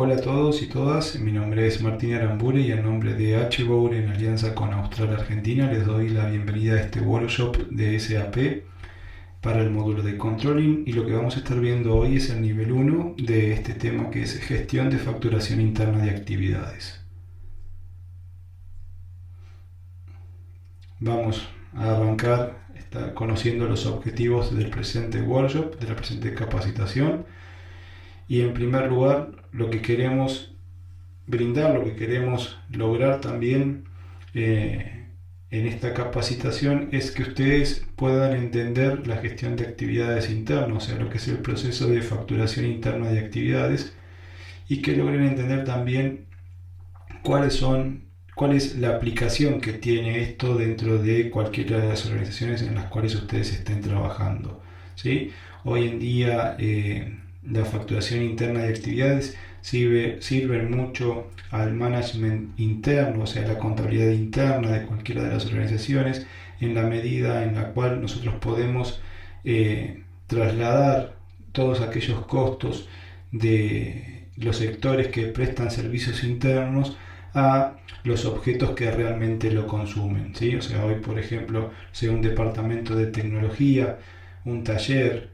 Hola a todos y todas, mi nombre es Martín Arambure y en nombre de HBOUR en alianza con Austral Argentina les doy la bienvenida a este workshop de SAP para el módulo de Controlling, y lo que vamos a estar viendo hoy es el nivel 1 de este tema, que es gestión de facturación interna de actividades. Vamos a arrancar conociendo los objetivos del presente workshop, de la presente capacitación, y en primer lugar lo que queremos brindar, lo que queremos lograr también en esta capacitación es que ustedes puedan entender la gestión de actividades internas, o sea, lo que es el proceso de facturación interna de actividades, y que logren entender también cuál es la aplicación que tiene esto dentro de cualquiera de las organizaciones en las cuales ustedes estén trabajando, ¿sí? Hoy en día la facturación interna de actividades sirve mucho al management interno, o sea, la contabilidad interna de cualquiera de las organizaciones, en la medida en la cual nosotros podemos trasladar todos aquellos costos de los sectores que prestan servicios internos a los objetos que realmente lo consumen, ¿sí? O sea, hoy, por ejemplo, sea un departamento de tecnología, un taller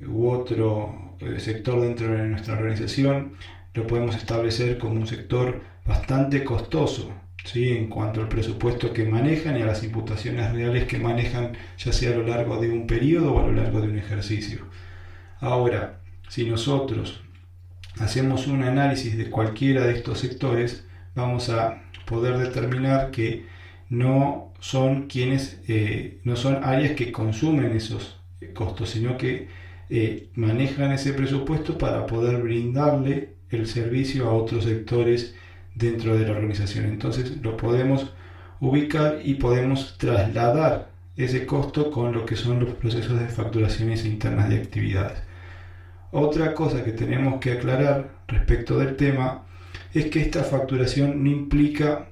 u otro sector dentro de nuestra organización, lo podemos establecer como un sector bastante costoso, ¿sí? En cuanto al presupuesto que manejan y a las imputaciones reales que manejan, ya sea a lo largo de un periodo o a lo largo de un ejercicio. Ahora, si nosotros hacemos un análisis de cualquiera de estos sectores, vamos a poder determinar que no son no son áreas que consumen esos costos, sino que manejan ese presupuesto para poder brindarle el servicio a otros sectores dentro de la organización. Entonces lo podemos ubicar y podemos trasladar ese costo con lo que son los procesos de facturaciones internas de actividades. Otra cosa que tenemos que aclarar respecto del tema es que esta facturación no implica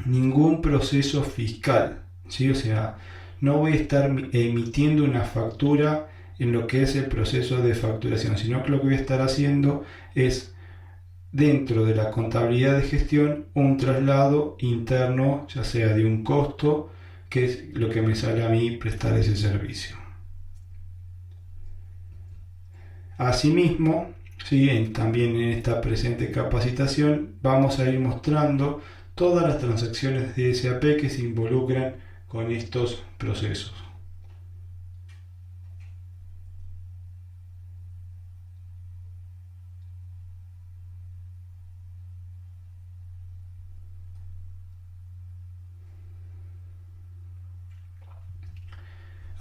ningún proceso fiscal, ¿sí? O sea, no voy a estar emitiendo una factura en lo que es el proceso de facturación, sino que lo que voy a estar haciendo es, dentro de la contabilidad de gestión, un traslado interno, ya sea de un costo, que es lo que me sale a mí prestar ese servicio. Asimismo, ¿sí? También en esta presente capacitación vamos a ir mostrando todas las transacciones de SAP que se involucran con estos procesos.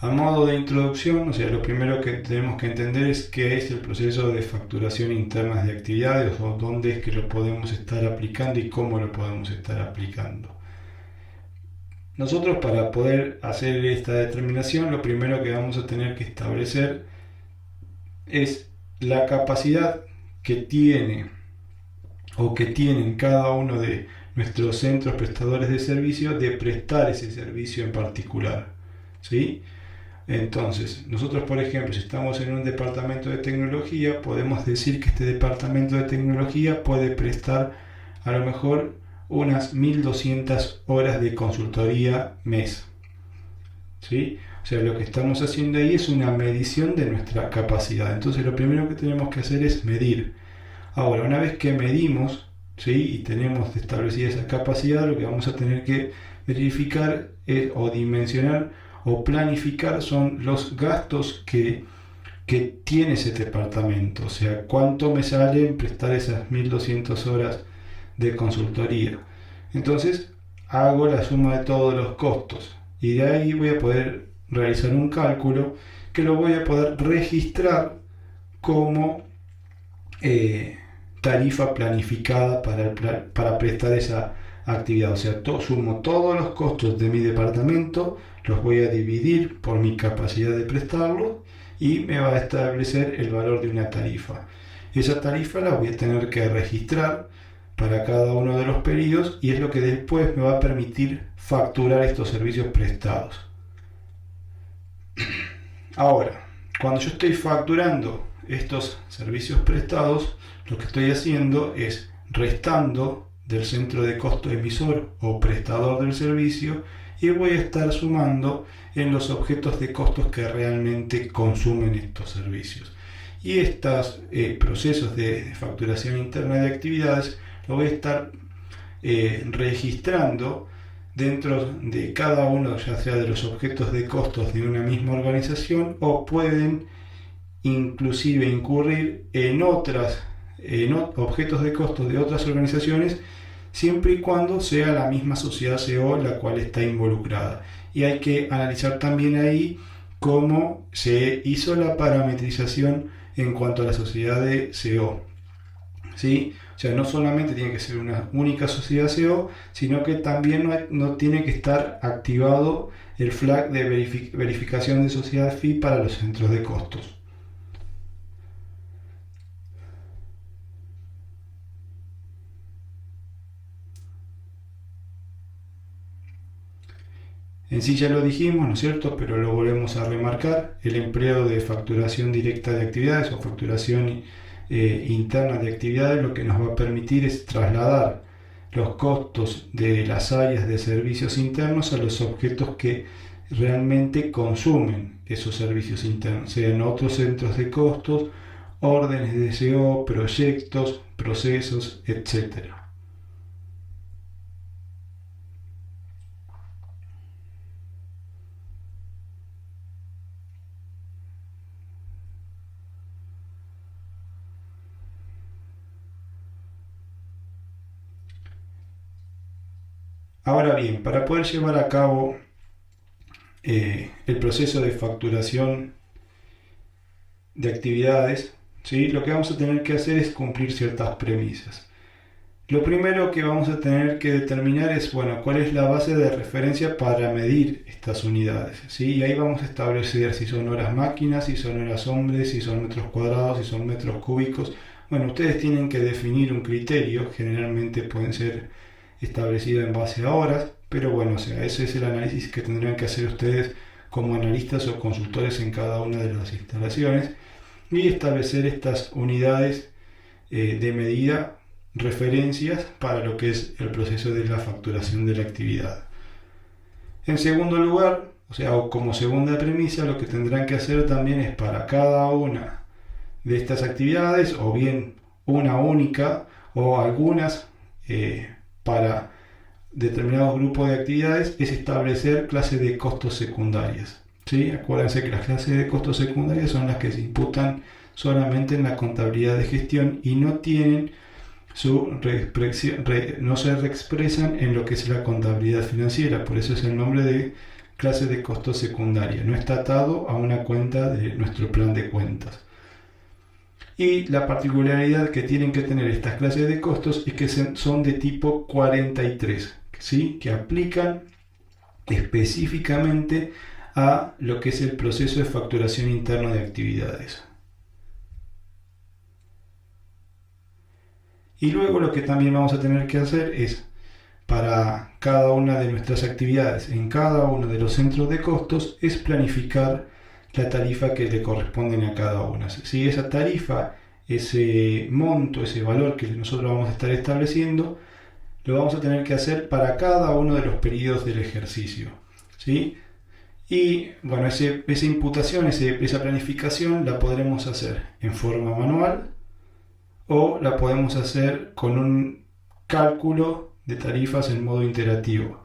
A modo de introducción, o sea, lo primero que tenemos que entender es qué es el proceso de facturación interna de actividades, o dónde es que lo podemos estar aplicando y cómo lo podemos estar aplicando. Nosotros, para poder hacer esta determinación, lo primero que vamos a tener que establecer es la capacidad que tiene o que tienen cada uno de nuestros centros prestadores de servicio de prestar ese servicio en particular, ¿sí? Entonces, nosotros, por ejemplo, si estamos en un departamento de tecnología, podemos decir que este departamento de tecnología puede prestar a lo mejor unas 1200 horas de consultoría mes, ¿sí? O sea, lo que estamos haciendo ahí es una medición de nuestra capacidad. Entonces, lo primero que tenemos que hacer es medir. Ahora, una vez que medimos, ¿sí? Y tenemos establecida esa capacidad, lo que vamos a tener que verificar o dimensionar o planificar son los gastos que tiene ese departamento. O sea, cuánto me sale en prestar esas 1200 horas de consultoría. Entonces, hago la suma de todos los costos y de ahí voy a poder realizar un cálculo que lo voy a poder registrar como tarifa planificada para prestar esa actividad. O sea, sumo todos los costos de mi departamento, los voy a dividir por mi capacidad de prestarlo y me va a establecer el valor de una tarifa. Esa tarifa la voy a tener que registrar para cada uno de los periodos y es lo que después me va a permitir facturar estos servicios prestados. Ahora, cuando yo estoy facturando estos servicios prestados, lo que estoy haciendo es restando del centro de costo emisor o prestador del servicio y voy a estar sumando en los objetos de costos que realmente consumen estos servicios. Y estos procesos de facturación interna de actividades lo voy a estar registrando dentro de cada uno, ya sea de los objetos de costos de una misma organización, o pueden inclusive incurrir en objetos de costos de otras organizaciones, siempre y cuando sea la misma sociedad CO la cual está involucrada. Y hay que analizar también ahí cómo se hizo la parametrización en cuanto a la sociedad de CO. ¿Sí? O sea, no solamente tiene que ser una única sociedad CO, sino que también no tiene que estar activado el flag de verificación de sociedad FI para los centros de costos. En sí ya lo dijimos, ¿no es cierto? Pero lo volvemos a remarcar: el empleo de facturación directa de actividades o facturación interna de actividades lo que nos va a permitir es trasladar los costos de las áreas de servicios internos a los objetos que realmente consumen esos servicios internos, sean otros centros de costos, órdenes de CO, proyectos, procesos, etc. Ahora bien, para poder llevar a cabo el proceso de facturación de actividades, ¿sí?, lo que vamos a tener que hacer es cumplir ciertas premisas. Lo primero que vamos a tener que determinar es, bueno, cuál es la base de referencia para medir estas unidades, ¿sí? Y ahí vamos a establecer si son horas máquinas, si son horas hombres, si son metros cuadrados, si son metros cúbicos. Bueno, ustedes tienen que definir un criterio, generalmente pueden ser establecidos en base a horas, pero bueno, o sea, ese es el análisis que tendrán que hacer ustedes como analistas o consultores en cada una de las instalaciones, y establecer estas unidades de medida, referencias para lo que es el proceso de la facturación de la actividad. En segundo lugar, o sea, como segunda premisa, lo que tendrán que hacer también es para cada una de estas actividades, o bien una única o algunas para determinados grupos de actividades, es establecer clases de costos secundarias. ¿Sí? Acuérdense que las clases de costos secundarias son las que se imputan solamente en la contabilidad de gestión y no tienen no se reexpresan en lo que es la contabilidad financiera. Por eso es el nombre de clase de costos secundaria. No está atado a una cuenta de nuestro plan de cuentas. Y la particularidad que tienen que tener estas clases de costos es que son de tipo 43, ¿sí?, que aplican específicamente a lo que es el proceso de facturación interna de actividades. Y luego lo que también vamos a tener que hacer es, para cada una de nuestras actividades en cada uno de los centros de costos, es planificar la tarifa que le corresponden a cada una. Si esa tarifa, ese monto, ese valor que nosotros vamos a estar estableciendo, lo vamos a tener que hacer para cada uno de los periodos del ejercicio, ¿sí? Y bueno, esa imputación, esa planificación la podremos hacer en forma manual o la podemos hacer con un cálculo de tarifas en modo iterativo.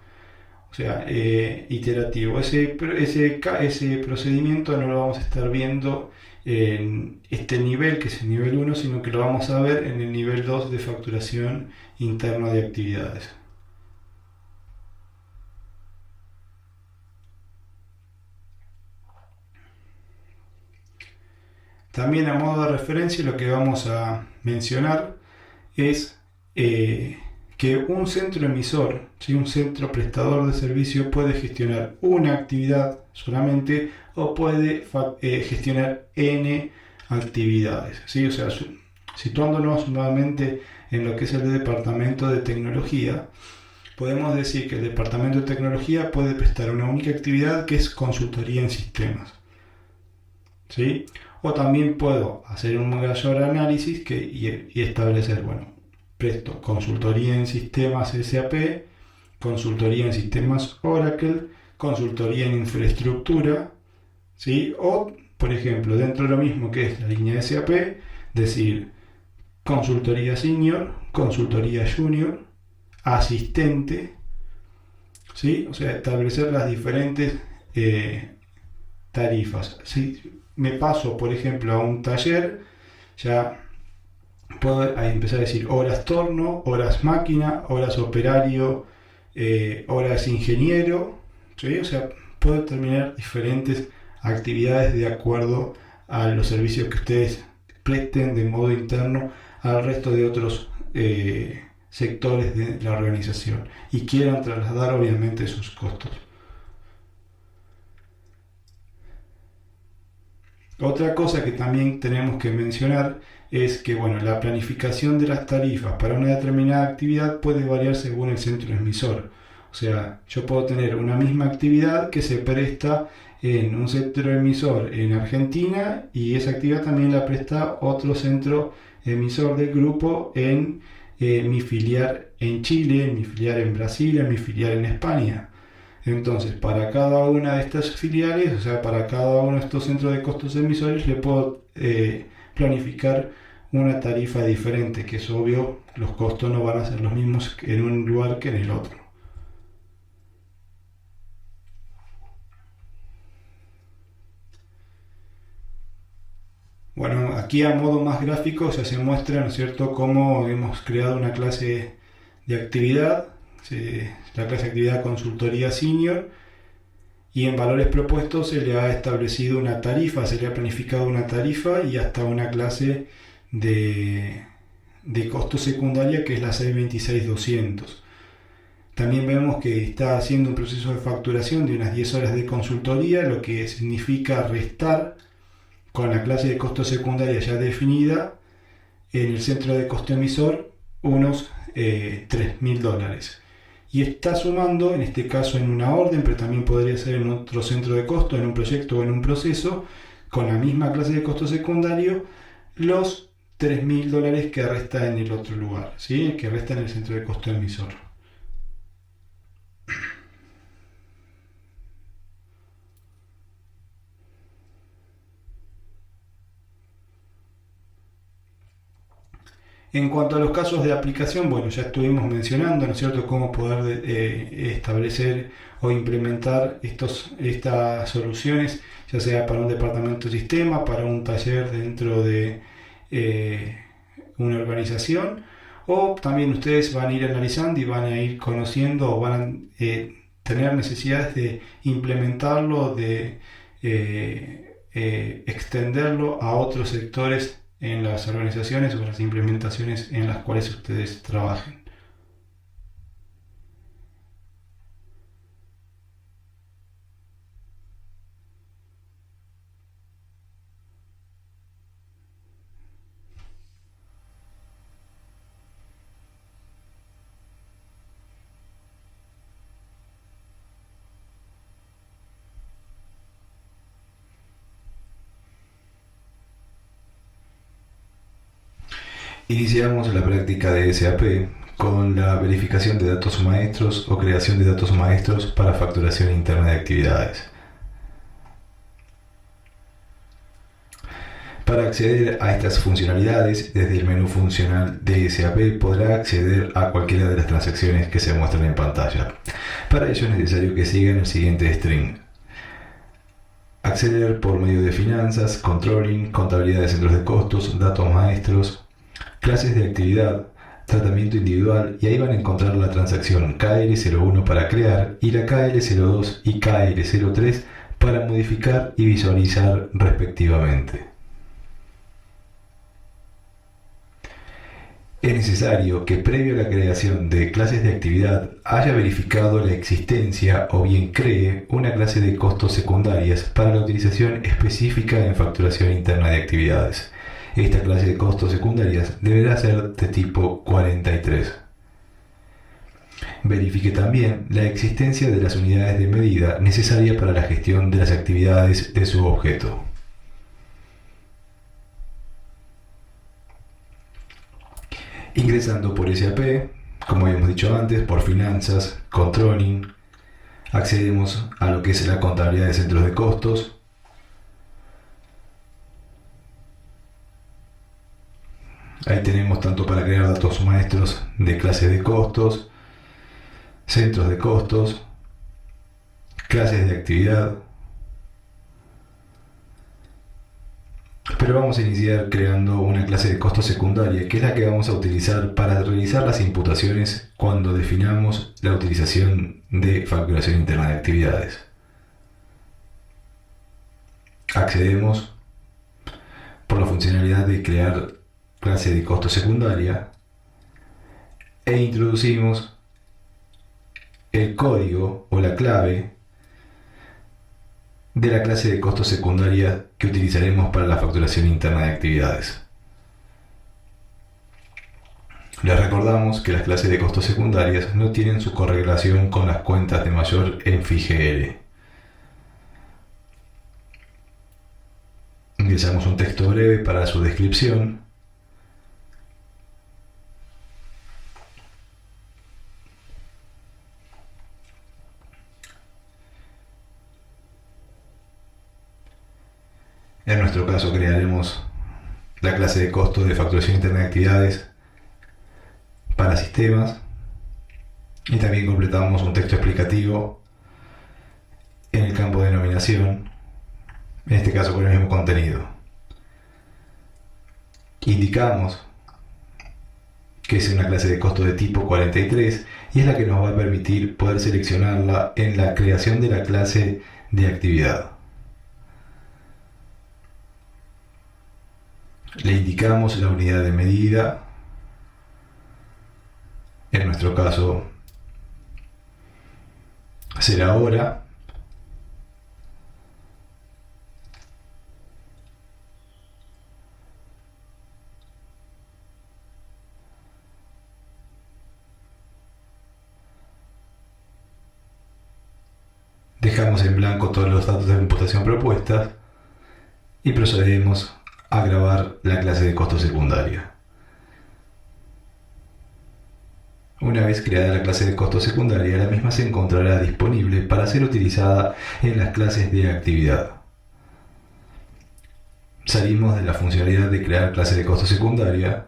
O sea, iterativo. Ese procedimiento no lo vamos a estar viendo en este nivel, que es el nivel 1, sino que lo vamos a ver en el nivel 2 de facturación interna de actividades. También a modo de referencia lo que vamos a mencionar es que un centro emisor, ¿sí?, un centro prestador de servicio puede gestionar una actividad solamente o puede gestionar N actividades, ¿sí? O sea, situándonos nuevamente en lo que es el departamento de tecnología, podemos decir que el departamento de tecnología puede prestar una única actividad, que es consultoría en sistemas. ¿sí? O también puedo hacer un mayor análisis y establecer, bueno, presto consultoría en sistemas SAP, consultoría en sistemas Oracle, consultoría en infraestructura, ¿sí? O, por ejemplo, dentro de lo mismo que es la línea SAP, decir consultoría senior, consultoría junior, asistente, ¿sí? O sea, establecer las diferentes tarifas. Si me paso, por ejemplo, a un taller, ya puedo empezar a decir horas torno, horas máquina, horas operario, horas ingeniero, ¿sí? O sea, puedo determinar diferentes actividades de acuerdo a los servicios que ustedes presten de modo interno al resto de otros sectores de la organización y quieran trasladar obviamente sus costos. Otra cosa que también tenemos que mencionar es que bueno, la planificación de las tarifas para una determinada actividad puede variar según el centro emisor. O sea, yo puedo tener una misma actividad que se presta en un centro emisor en Argentina y esa actividad también la presta otro centro emisor del grupo en mi filial en Chile, en mi filial en Brasil, en mi filial en España. Entonces, para cada una de estas filiales, o sea, para cada uno de estos centros de costos emisores, le puedo planificar una tarifa diferente, que es obvio, los costos no van a ser los mismos en un lugar que en el otro. Bueno, aquí a modo más gráfico ya se muestra, ¿no es cierto?, cómo hemos creado una clase de actividad, la clase de actividad consultoría senior, y en valores propuestos se le ha establecido una tarifa, se le ha planificado una tarifa y hasta una clase de costo secundaria que es la 626.200. También vemos que está haciendo un proceso de facturación de unas 10 horas de consultoría, lo que significa restar con la clase de costo secundaria ya definida en el centro de costo emisor unos $3.000. Y está sumando, en este caso en una orden, pero también podría ser en otro centro de costo, en un proyecto o en un proceso, con la misma clase de costo secundario, los $3.000 que resta en el otro lugar, ¿sí? Que resta en el centro de costo emisor. En cuanto a los casos de aplicación, bueno, ya estuvimos mencionando, ¿no es cierto?, cómo poder establecer o implementar estas soluciones, ya sea para un departamento de sistema, para un taller dentro de una organización, o también ustedes van a ir analizando y van a ir conociendo o van a tener necesidades de implementarlo, de extenderlo a otros sectores en las organizaciones o las implementaciones en las cuales ustedes trabajen. Iniciamos la práctica de SAP con la verificación de datos maestros o creación de datos maestros para facturación interna de actividades. Para acceder a estas funcionalidades, desde el menú funcional de SAP podrá acceder a cualquiera de las transacciones que se muestran en pantalla. Para ello es necesario que sigan el siguiente string. Acceder por medio de finanzas, controlling, contabilidad de centros de costos, datos maestros, clases de actividad, tratamiento individual, y ahí van a encontrar la transacción KL01 para crear y la KL02 y KL03 para modificar y visualizar respectivamente. Es necesario que previo a la creación de clases de actividad haya verificado la existencia o bien cree una clase de costos secundarias para la utilización específica en facturación interna de actividades. Esta clase de costos secundarias deberá ser de tipo 43. Verifique también la existencia de las unidades de medida necesarias para la gestión de las actividades de su objeto. Ingresando por SAP, como habíamos dicho antes, por finanzas, controlling, accedemos a lo que es la contabilidad de centros de costos. Ahí tenemos tanto para crear datos maestros de clases de costos, centros de costos, clases de actividad. Pero vamos a iniciar creando una clase de costo secundaria, que es la que vamos a utilizar para realizar las imputaciones cuando definamos la utilización de facturación interna de actividades. Accedemos por la funcionalidad de crear clase de costo secundaria e introducimos el código o la clave de la clase de costo secundaria que utilizaremos para la facturación interna de actividades. Les recordamos que las clases de costos secundarias no tienen su correlación con las cuentas de mayor en FIGL. Ingresamos un texto breve para su descripción. En nuestro caso crearemos la clase de costo de facturación interna de actividades para sistemas y también completamos un texto explicativo en el campo de denominación, en este caso con el mismo contenido. Indicamos que es una clase de costo de tipo 43 y es la que nos va a permitir poder seleccionarla en la creación de la clase de actividad. Le indicamos la unidad de medida, en nuestro caso será hora. Dejamos en blanco todos los datos de imputación propuestas y procedemos a grabar la clase de costo secundaria. Una vez creada la clase de costo secundaria, la misma se encontrará disponible para ser utilizada en las clases de actividad. Salimos de la funcionalidad de crear clase de costo secundaria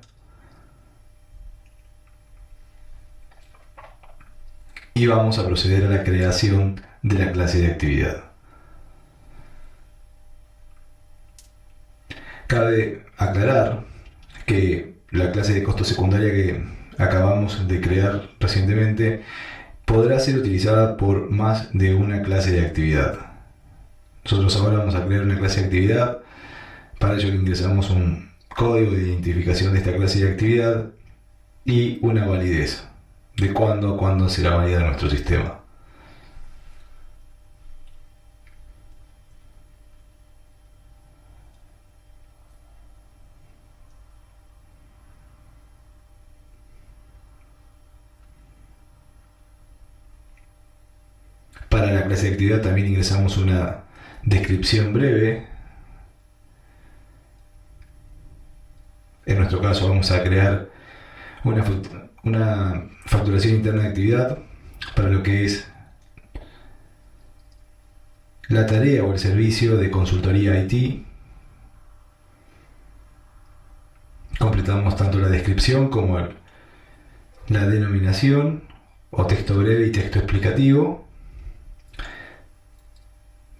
y vamos a proceder a la creación de la clase de actividad. Cabe aclarar que la clase de costo secundaria que acabamos de crear recientemente podrá ser utilizada por más de una clase de actividad. Nosotros ahora vamos a crear una clase de actividad, para ello ingresamos un código de identificación de esta clase de actividad y una validez de cuándo a cuándo será válida nuestro sistema. Para la clase de actividad también ingresamos una descripción breve. En nuestro caso vamos a crear una facturación interna de actividad para lo que es la tarea o el servicio de consultoría IT. Completamos tanto la descripción como la denominación o texto breve y texto explicativo.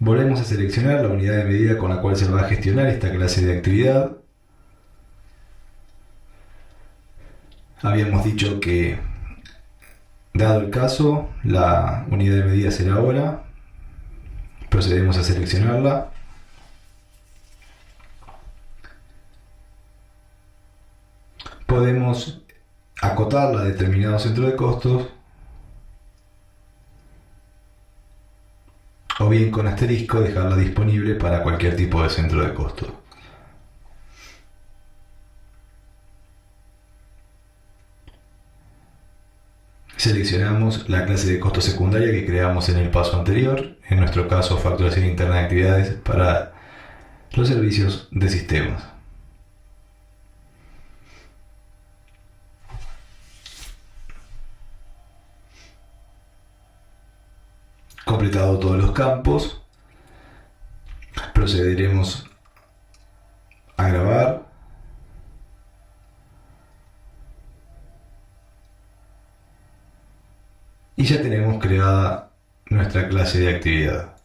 Volvemos a seleccionar la unidad de medida con la cual se va a gestionar esta clase de actividad. Habíamos dicho que, dado el caso, la unidad de medida será hora. Procedemos a seleccionarla. Podemos acotarla a determinado centro de costos o bien con asterisco dejarla disponible para cualquier tipo de centro de costos. Seleccionamos la clase de costo secundaria que creamos en el paso anterior, en nuestro caso facturación interna de actividades para los servicios de sistemas. Completado todos los campos, procederemos a grabar. Y ya tenemos creada nuestra clase de actividad.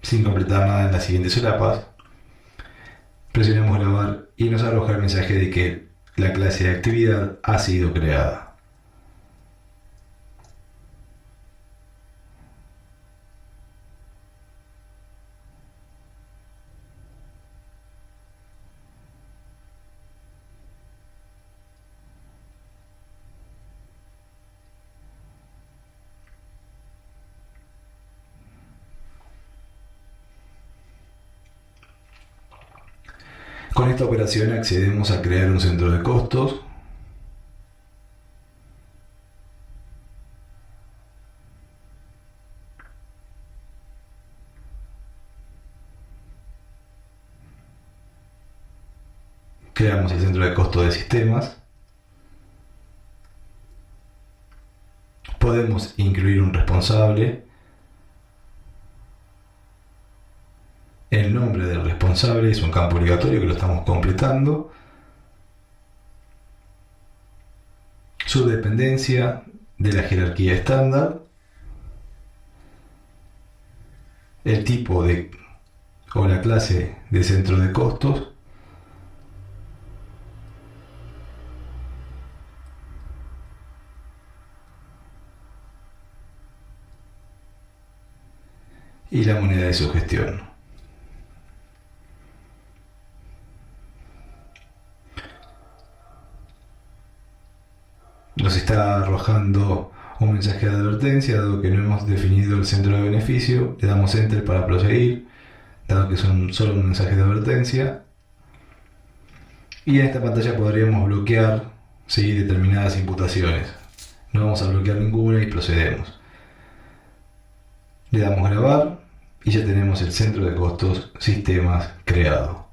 Sin completar nada en las siguientes solapas, presionamos grabar y nos arroja el mensaje de que la clase de actividad ha sido creada. Con esta operación accedemos a crear un centro de costos. Creamos el centro de costos de sistemas. Podemos incluir un responsable. El nombre del responsable es un campo obligatorio que lo estamos completando. Su dependencia de la jerarquía estándar. El tipo de o la clase de centro de costos. Y la moneda de su gestión. Nos está arrojando un mensaje de advertencia, dado que no hemos definido el centro de beneficio. Le damos Enter para proseguir, dado que es solo un mensaje de advertencia. Y en esta pantalla podríamos bloquear determinadas imputaciones. No vamos a bloquear ninguna y procedemos. Le damos grabar y ya tenemos el centro de costos sistemas creado.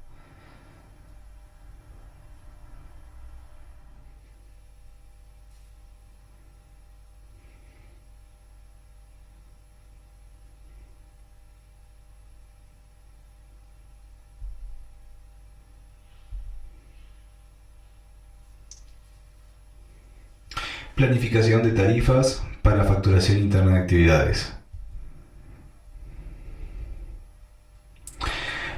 Planificación de tarifas para facturación interna de actividades.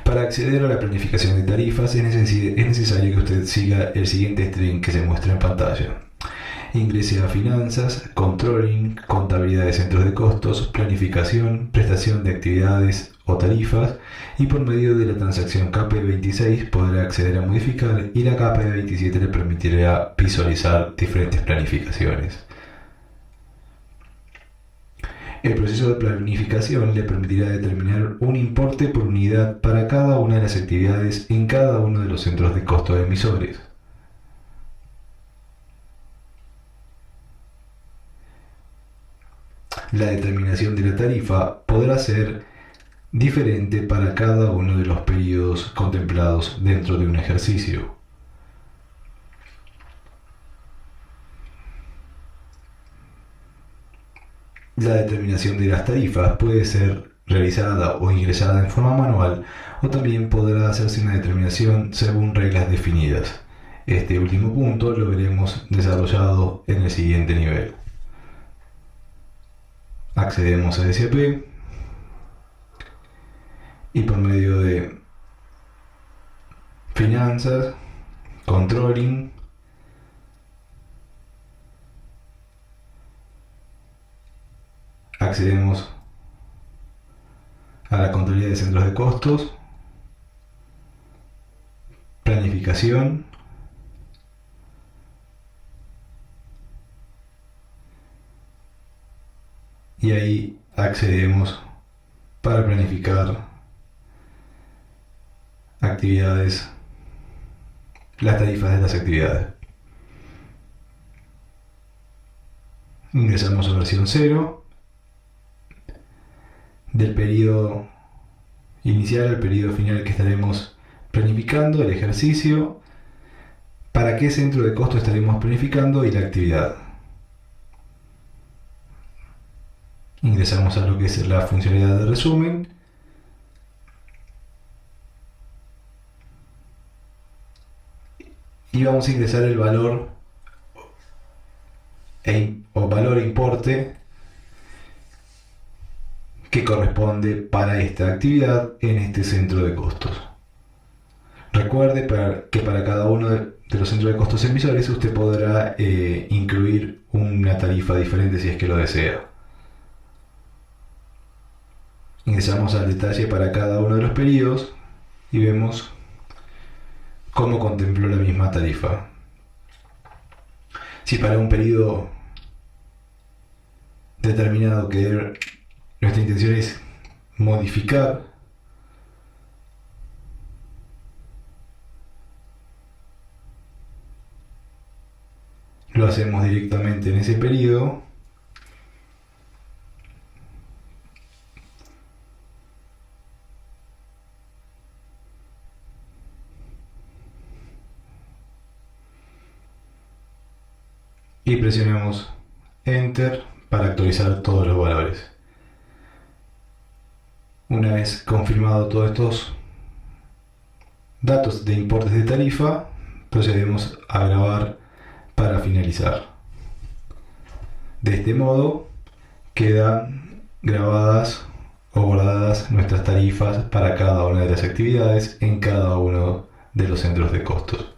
Para acceder a la planificación de tarifas es necesario que usted siga el siguiente string que se muestra en pantalla. Ingrese a Finanzas, Controlling, Contabilidad de centros de costos, Planificación, Prestación de actividades o tarifas, y por medio de la transacción KP26 podrá acceder a modificar, y la KP27 le permitirá visualizar diferentes planificaciones. El proceso de planificación le permitirá determinar un importe por unidad para cada una de las actividades en cada uno de los centros de costos emisores. La determinación de la tarifa podrá ser diferente para cada uno de los periodos contemplados dentro de un ejercicio. La determinación de las tarifas puede ser realizada o ingresada en forma manual, o también podrá hacerse una determinación según reglas definidas. Este último punto lo veremos desarrollado en el siguiente nivel. Accedemos a SAP y por medio de Finanzas, Controlling, accedemos a la contabilidad de centros de costos, planificación, y ahí accedemos para planificar actividades, las tarifas de las actividades. Ingresamos a versión 0, del periodo inicial al periodo final que estaremos planificando el ejercicio. para qué centro de costo estaremos planificando y la actividad. Ingresamos a lo que es la funcionalidad de resumen. Y vamos a ingresar el valor valor importe que corresponde para esta actividad en este centro de costos. Recuerde que para cada uno de los centros de costos emisores usted podrá incluir una tarifa diferente si es que lo desea. Ingresamos al detalle para cada uno de los periodos y vemos cómo contempló la misma tarifa. Si para un periodo determinado que nuestra intención es modificar, lo hacemos directamente en ese periodo. Y presionamos Enter para actualizar todos los valores. Una vez confirmado todos estos datos de importes de tarifa, procedemos a grabar para finalizar. De este modo quedan grabadas o guardadas nuestras tarifas para cada una de las actividades en cada uno de los centros de costos.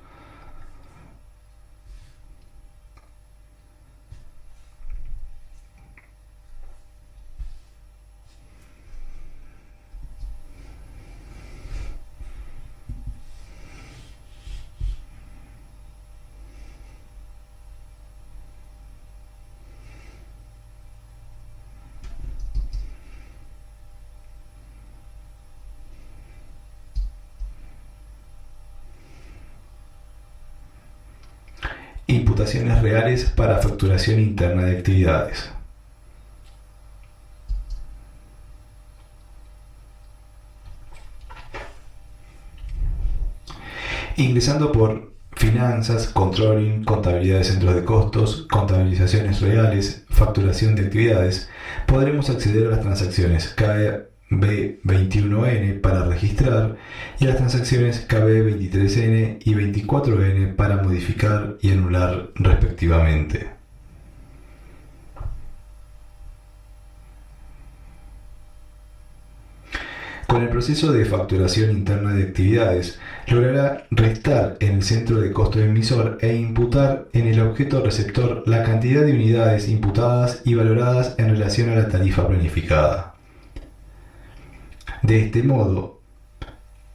Imputaciones reales para facturación interna de actividades. Ingresando por finanzas, controlling, contabilidad de centros de costos, contabilizaciones reales, facturación de actividades, podremos acceder a las transacciones KB21N para registrar y a las transacciones KB23N y 24N para modificar y anular respectivamente. Con el proceso de facturación interna de actividades, logrará restar en el centro de costo emisor e imputar en el objeto receptor la cantidad de unidades imputadas y valoradas en relación a la tarifa planificada. De este modo,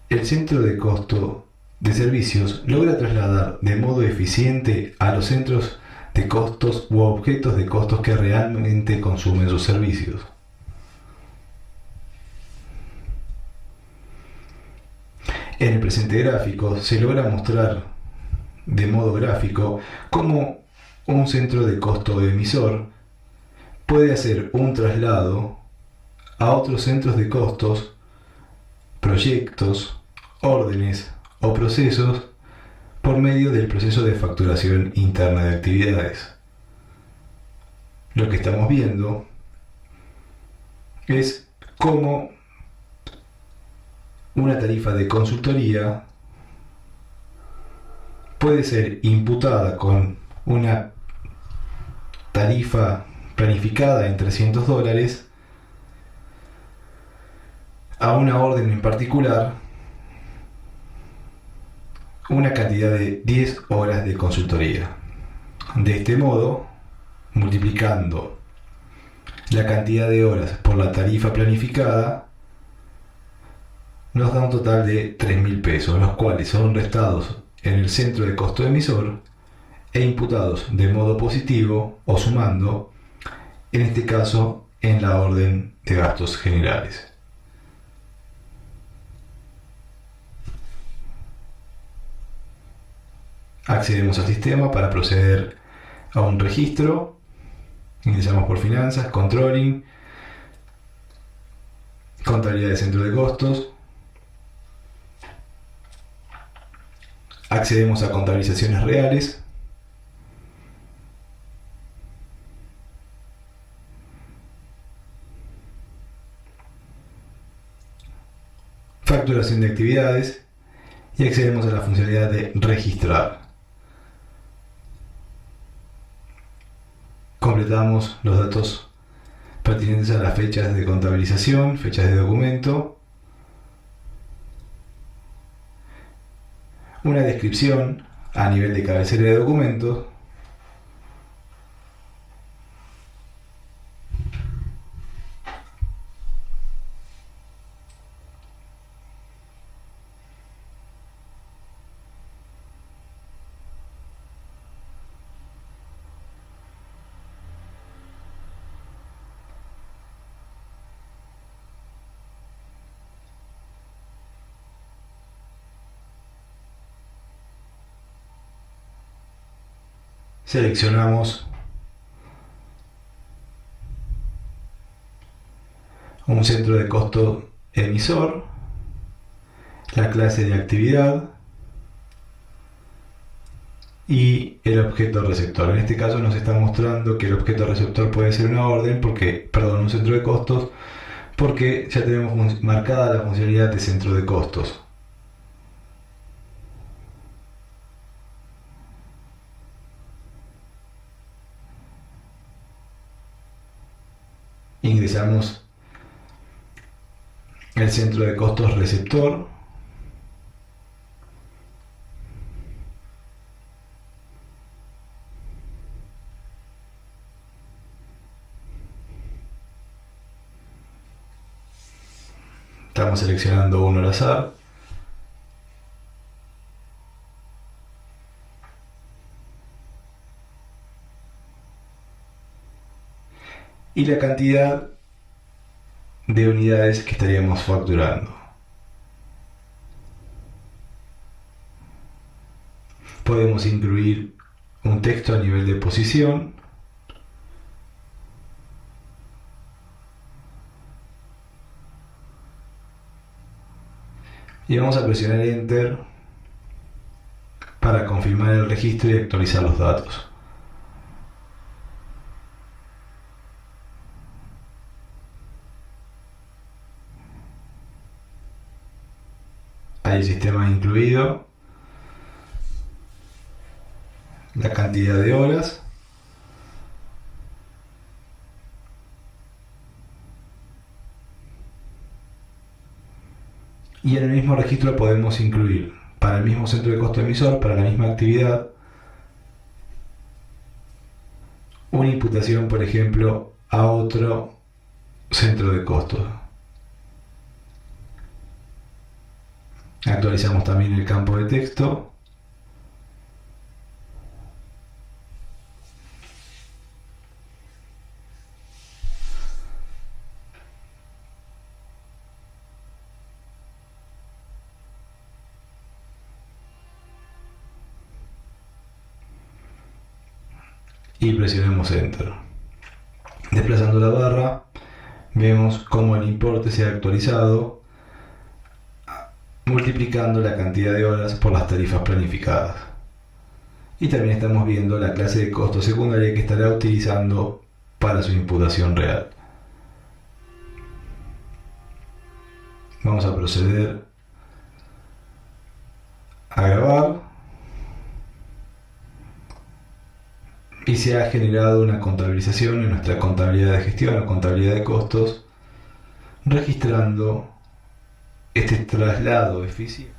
el centro de costo de servicios logra trasladar de modo eficiente a los centros de costos u objetos de costos que realmente consumen sus servicios. En el presente gráfico se logra mostrar de modo gráfico cómo un centro de costo emisor puede hacer un traslado a otros centros de costos, proyectos, órdenes o procesos por medio del proceso de facturación interna de actividades. Lo que estamos viendo es cómo una tarifa de consultoría puede ser imputada con una tarifa planificada en $300 a una orden en particular, una cantidad de 10 horas de consultoría. De este modo, multiplicando la cantidad de horas por la tarifa planificada, nos da un total de 3.000 pesos, los cuales son restados en el centro de costo emisor e imputados de modo positivo o sumando, en este caso en la orden de gastos generales. Accedemos al sistema para proceder a un registro. Ingresamos por finanzas, controlling, contabilidad de centro de costos. Accedemos a contabilizaciones reales. Facturación de actividades. Y accedemos a la funcionalidad de registrar. Completamos los datos pertinentes a las fechas de contabilización, fechas de documento, una descripción a nivel de cabecera de documentos, seleccionamos un centro de costo emisor, la clase de actividad y el objeto receptor. En este caso nos está mostrando que el objeto receptor puede ser una orden, un centro de costos, porque ya tenemos marcada la funcionalidad de centro de costos. Ingresamos el centro de costos receptor. Estamos seleccionando uno al azar. Y la cantidad de unidades que estaríamos facturando. Podemos incluir un texto a nivel de posición. Y vamos a presionar Enter para confirmar el registro y actualizar los datos. Hay el sistema incluido, la cantidad de horas, y en el mismo registro podemos incluir para el mismo centro de costo emisor, para la misma actividad, una imputación, por ejemplo, a otro centro de costos. Actualizamos también el campo de texto. Y presionamos Enter. Desplazando la barra, vemos cómo el importe se ha actualizado, multiplicando la cantidad de horas por las tarifas planificadas. Y también estamos viendo la clase de costo secundaria que estará utilizando para su imputación real. Vamos a proceder a grabar. Y se ha generado una contabilización en nuestra contabilidad de gestión o contabilidad de costos, registrando este traslado eficiente.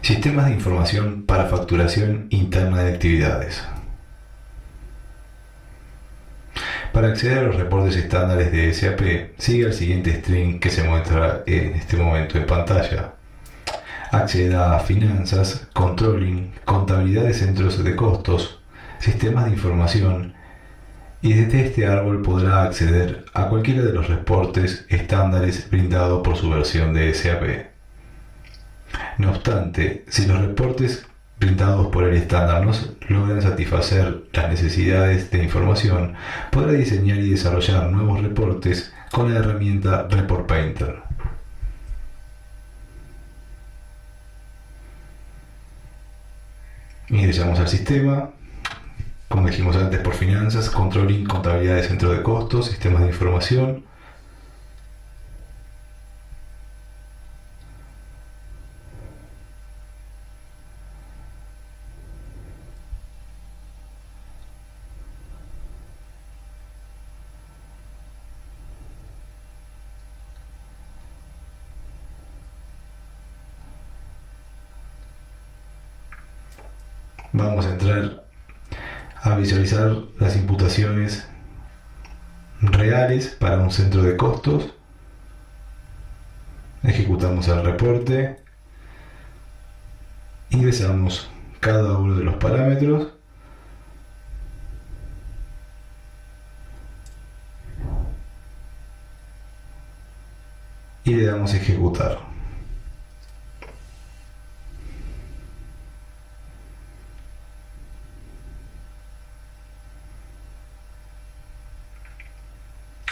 Sistemas de información para facturación interna de actividades. Para acceder a los reportes estándares de SAP, siga el siguiente string que se muestra en este momento en pantalla. Acceda a Finanzas, Controlling, Contabilidad de centros de costos, Sistemas de información, y desde este árbol podrá acceder a cualquiera de los reportes estándares brindados por su versión de SAP. No obstante, si los reportes printados por el estándar no logran satisfacer las necesidades de información, podrá diseñar y desarrollar nuevos reportes con la herramienta Report Painter. Ingresamos al sistema, como dijimos antes, por finanzas, controlling, contabilidad de centro de costos, sistemas de información. Vamos a entrar a visualizar las imputaciones reales para un centro de costos. Ejecutamos el reporte, ingresamos cada uno de los parámetros y le damos a ejecutar.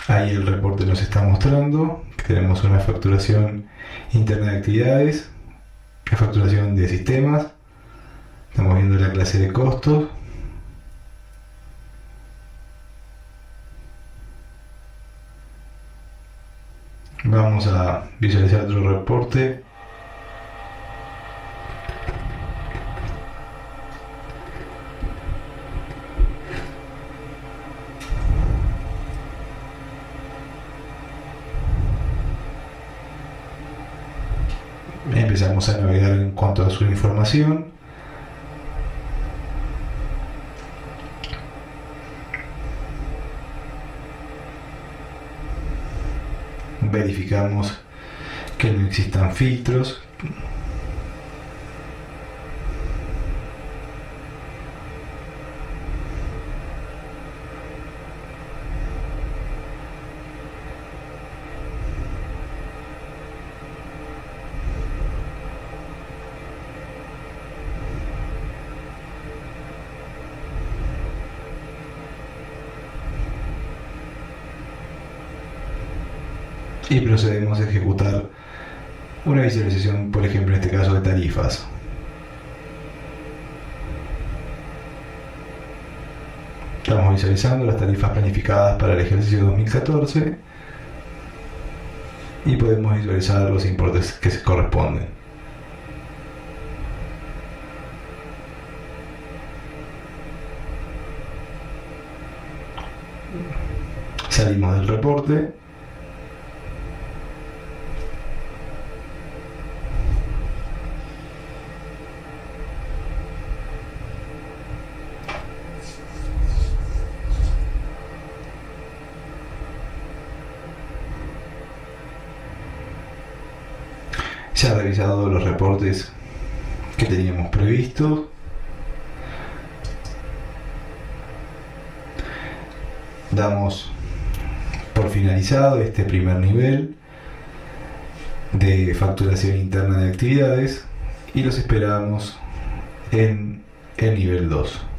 Ahí el reporte nos está mostrando que tenemos una facturación interna de actividades, la facturación de sistemas, estamos viendo la clase de costos, vamos a visualizar otro reporte. Empezamos a navegar en cuanto a su información. Verificamos que no existan filtros. Y procedemos a ejecutar una visualización, por ejemplo, en este caso de tarifas. Estamos visualizando las tarifas planificadas para el ejercicio 2014 y podemos visualizar los importes que se corresponden. Salimos del reporte. Se han revisado los reportes que teníamos previstos. Damos por finalizado este primer nivel de facturación interna de actividades y los esperamos en el nivel 2.